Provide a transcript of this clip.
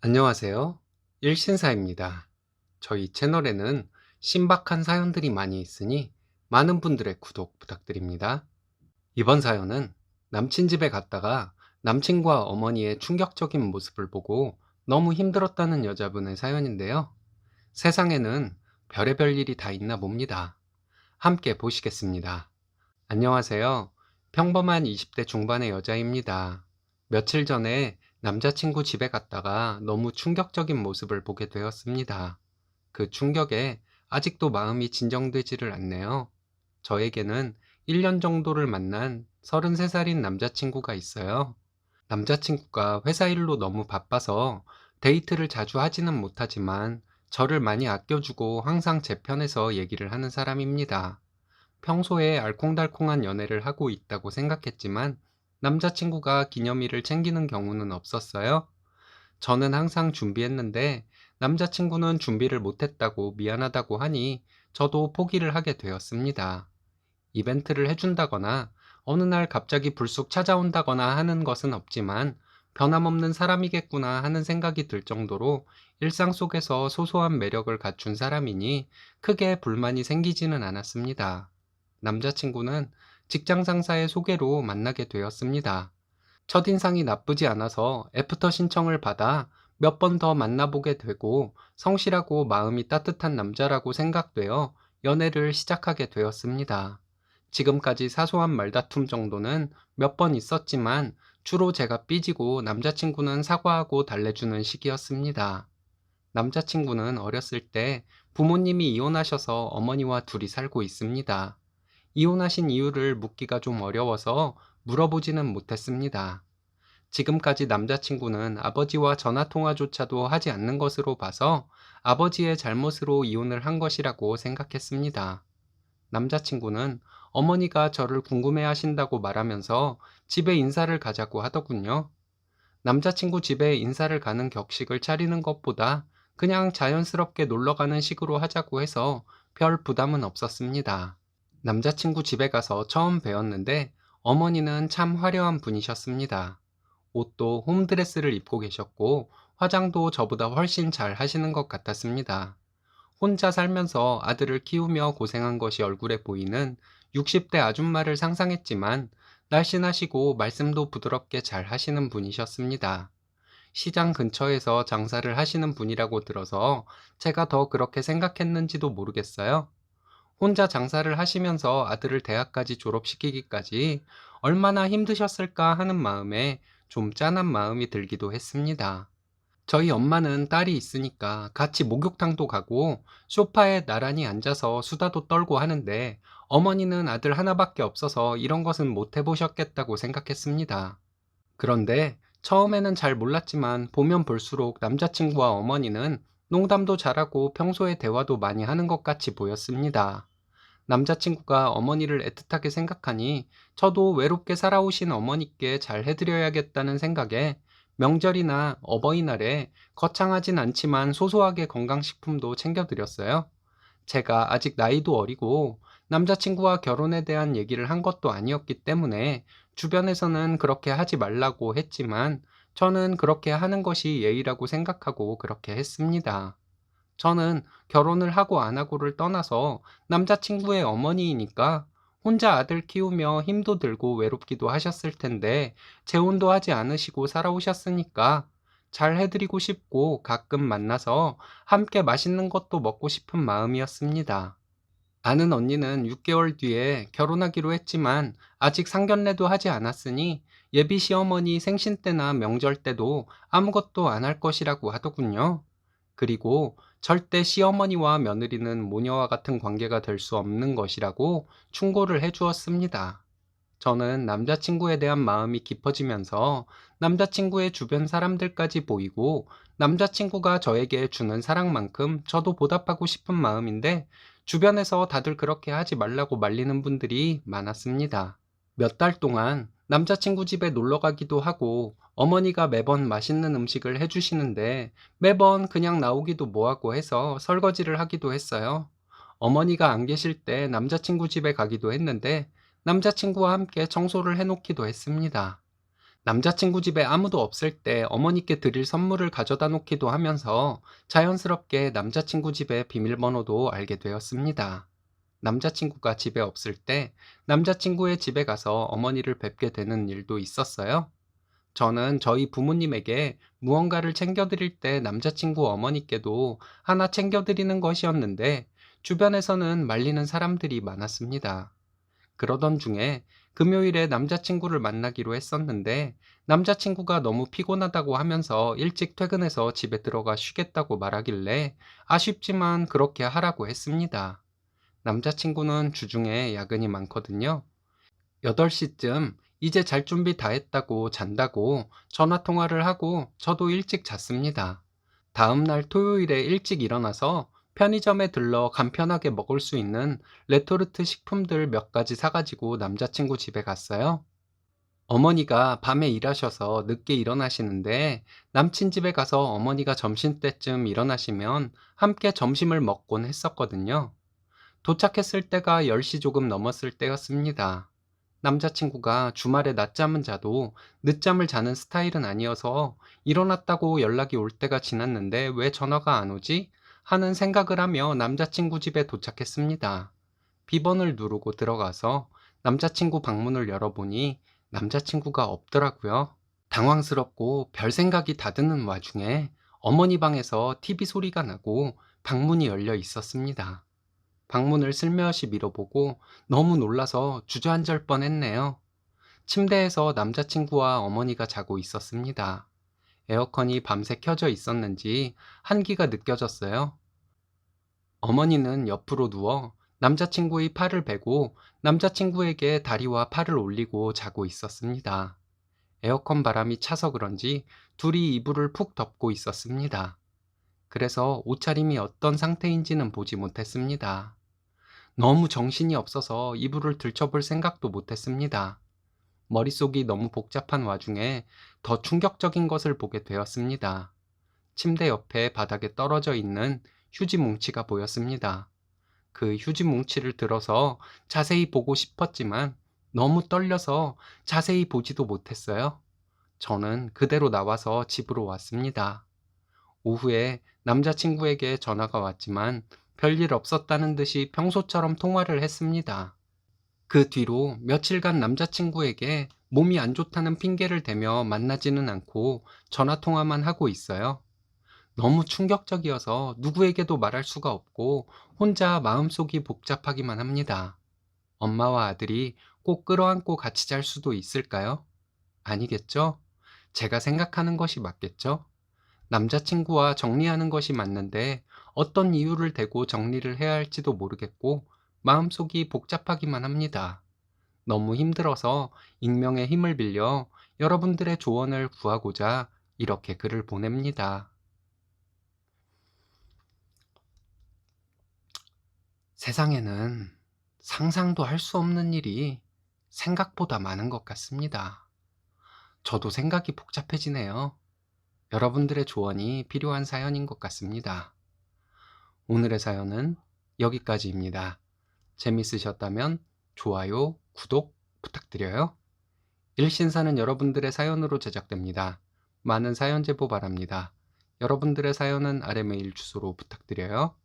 안녕하세요. 일신사입니다. 저희 채널에는 신박한 사연들이 많이 있으니 많은 분들의 구독 부탁드립니다. 이번 사연은 남친 집에 갔다가 남친과 어머니의 충격적인 모습을 보고 너무 힘들었다는 여자분의 사연인데요. 세상에는 별의별 일이 다 있나 봅니다. 함께 보시겠습니다. 안녕하세요. 평범한 20대 중반의 여자입니다. 며칠 전에 남자친구 집에 갔다가 너무 충격적인 모습을 보게 되었습니다. 그 충격에 아직도 마음이 진정되지를 않네요. 저에게는 1년 정도를 만난 33살인 남자친구가 있어요. 남자친구가 회사 일로 너무 바빠서 데이트를 자주 하지는 못하지만 저를 많이 아껴주고 항상 제 편에서 얘기를 하는 사람입니다. 평소에 알콩달콩한 연애를 하고 있다고 생각했지만 남자친구가 기념일을 챙기는 경우는 없었어요. 저는 항상 준비했는데 남자친구는 준비를 못했다고 미안하다고 하니 저도 포기를 하게 되었습니다. 이벤트를 해준다거나 어느 날 갑자기 불쑥 찾아온다거나 하는 것은 없지만 변함없는 사람이겠구나 하는 생각이 들 정도로 일상 속에서 소소한 매력을 갖춘 사람이니 크게 불만이 생기지는 않았습니다. 남자친구는 직장 상사의 소개로 만나게 되었습니다. 첫인상이 나쁘지 않아서 애프터 신청을 받아 몇 번 더 만나보게 되고 성실하고 마음이 따뜻한 남자라고 생각되어 연애를 시작하게 되었습니다. 지금까지 사소한 말다툼 정도는 몇 번 있었지만 주로 제가 삐지고 남자친구는 사과하고 달래주는 식이었습니다. 남자친구는 어렸을 때 부모님이 이혼하셔서 어머니와 둘이 살고 있습니다. 이혼하신 이유를 묻기가 좀 어려워서 물어보지는 못했습니다. 지금까지 남자친구는 아버지와 전화통화조차도 하지 않는 것으로 봐서 아버지의 잘못으로 이혼을 한 것이라고 생각했습니다. 남자친구는 어머니가 저를 궁금해 하신다고 말하면서 집에 인사를 가자고 하더군요. 남자친구 집에 인사를 가는 격식을 차리는 것보다 그냥 자연스럽게 놀러 가는 식으로 하자고 해서 별 부담은 없었습니다. 남자친구 집에 가서 처음 뵈었는데 어머니는 참 화려한 분이셨습니다. 옷도 홈드레스를 입고 계셨고 화장도 저보다 훨씬 잘 하시는 것 같았습니다. 혼자 살면서 아들을 키우며 고생한 것이 얼굴에 보이는 60대 아줌마를 상상했지만 날씬하시고 말씀도 부드럽게 잘 하시는 분이셨습니다. 시장 근처에서 장사를 하시는 분이라고 들어서 제가 더 그렇게 생각했는지도 모르겠어요. 혼자 장사를 하시면서 아들을 대학까지 졸업시키기까지 얼마나 힘드셨을까 하는 마음에 좀 짠한 마음이 들기도 했습니다. 저희 엄마는 딸이 있으니까 같이 목욕탕도 가고 소파에 나란히 앉아서 수다도 떨고 하는데 어머니는 아들 하나밖에 없어서 이런 것은 못 해보셨겠다고 생각했습니다. 그런데 처음에는 잘 몰랐지만 보면 볼수록 남자친구와 어머니는 농담도 잘하고 평소에 대화도 많이 하는 것 같이 보였습니다. 남자친구가 어머니를 애틋하게 생각하니 저도 외롭게 살아오신 어머니께 잘 해드려야겠다는 생각에 명절이나 어버이날에 거창하진 않지만 소소하게 건강식품도 챙겨드렸어요. 제가 아직 나이도 어리고 남자친구와 결혼에 대한 얘기를 한 것도 아니었기 때문에 주변에서는 그렇게 하지 말라고 했지만 저는 그렇게 하는 것이 예의라고 생각하고 그렇게 했습니다. 저는 결혼을 하고 안 하고를 떠나서 남자친구의 어머니이니까 혼자 아들 키우며 힘도 들고 외롭기도 하셨을 텐데 재혼도 하지 않으시고 살아오셨으니까 잘 해드리고 싶고 가끔 만나서 함께 맛있는 것도 먹고 싶은 마음이었습니다. 아는 언니는 6개월 뒤에 결혼하기로 했지만 아직 상견례도 하지 않았으니 예비 시어머니 생신 때나 명절 때도 아무것도 안 할 것이라고 하더군요. 그리고 절대 시어머니와 며느리는 모녀와 같은 관계가 될 수 없는 것이라고 충고를 해 주었습니다. 저는 남자친구에 대한 마음이 깊어지면서 남자친구의 주변 사람들까지 보이고 남자친구가 저에게 주는 사랑만큼 저도 보답하고 싶은 마음인데 주변에서 다들 그렇게 하지 말라고 말리는 분들이 많았습니다. 몇 달 동안 남자친구 집에 놀러 가기도 하고 어머니가 매번 맛있는 음식을 해주시는데 매번 그냥 나오기도 뭐하고 해서 설거지를 하기도 했어요. 어머니가 안 계실 때 남자친구 집에 가기도 했는데 남자친구와 함께 청소를 해놓기도 했습니다. 남자친구 집에 아무도 없을 때 어머니께 드릴 선물을 가져다 놓기도 하면서 자연스럽게 남자친구 집의 비밀번호도 알게 되었습니다. 남자친구가 집에 없을 때 남자친구의 집에 가서 어머니를 뵙게 되는 일도 있었어요. 저는 저희 부모님에게 무언가를 챙겨드릴 때 남자친구 어머니께도 하나 챙겨드리는 것이었는데 주변에서는 말리는 사람들이 많았습니다. 그러던 중에 금요일에 남자친구를 만나기로 했었는데 남자친구가 너무 피곤하다고 하면서 일찍 퇴근해서 집에 들어가 쉬겠다고 말하길래 아쉽지만 그렇게 하라고 했습니다. 남자친구는 주중에 야근이 많거든요. 8시쯤 이제 잘 준비 다 했다고 잔다고 전화 통화를 하고 저도 일찍 잤습니다. 다음 날 토요일에 일찍 일어나서 편의점에 들러 간편하게 먹을 수 있는 레토르트 식품들 몇 가지 사가지고 남자친구 집에 갔어요. 어머니가 밤에 일하셔서 늦게 일어나시는데 남친 집에 가서 어머니가 점심때쯤 일어나시면 함께 점심을 먹곤 했었거든요. 도착했을 때가 10시 조금 넘었을 때였습니다. 남자친구가 주말에 낮잠은 자도 늦잠을 자는 스타일은 아니어서 일어났다고 연락이 올 때가 지났는데 왜 전화가 안 오지? 하는 생각을 하며 남자친구 집에 도착했습니다. 비번을 누르고 들어가서 남자친구 방문을 열어보니 남자친구가 없더라고요. 당황스럽고 별 생각이 다 드는 와중에 어머니 방에서 TV 소리가 나고 방문이 열려 있었습니다. 방문을 슬며시 밀어보고 너무 놀라서 주저앉을 뻔했네요. 침대에서 남자친구와 어머니가 자고 있었습니다. 에어컨이 밤새 켜져 있었는지 한기가 느껴졌어요. 어머니는 옆으로 누워 남자친구의 팔을 베고 남자친구에게 다리와 팔을 올리고 자고 있었습니다. 에어컨 바람이 차서 그런지 둘이 이불을 푹 덮고 있었습니다. 그래서 옷차림이 어떤 상태인지는 보지 못했습니다. 너무 정신이 없어서 이불을 들춰볼 생각도 못했습니다. 머릿속이 너무 복잡한 와중에 더 충격적인 것을 보게 되었습니다. 침대 옆에 바닥에 떨어져 있는 휴지 뭉치가 보였습니다. 그 휴지 뭉치를 들어서 자세히 보고 싶었지만 너무 떨려서 자세히 보지도 못했어요. 저는 그대로 나와서 집으로 왔습니다. 오후에 남자친구에게 전화가 왔지만 별일 없었다는 듯이 평소처럼 통화를 했습니다. 그 뒤로 며칠간 남자친구에게 몸이 안 좋다는 핑계를 대며 만나지는 않고 전화 통화만 하고 있어요. 너무 충격적이어서 누구에게도 말할 수가 없고 혼자 마음속이 복잡하기만 합니다. 엄마와 아들이 꼭 끌어안고 같이 잘 수도 있을까요? 아니겠죠? 제가 생각하는 것이 맞겠죠? 남자친구와 정리하는 것이 맞는데 어떤 이유를 대고 정리를 해야 할지도 모르겠고 마음속이 복잡하기만 합니다. 너무 힘들어서 익명의 힘을 빌려 여러분들의 조언을 구하고자 이렇게 글을 보냅니다. 세상에는 상상도 할 수 없는 일이 생각보다 많은 것 같습니다. 저도 생각이 복잡해지네요. 여러분들의 조언이 필요한 사연인 것 같습니다. 오늘의 사연은 여기까지입니다. 재밌으셨다면 좋아요, 구독 부탁드려요. 일신사는 여러분들의 사연으로 제작됩니다. 많은 사연 제보 바랍니다. 여러분들의 사연은 아래 메일 주소로 부탁드려요.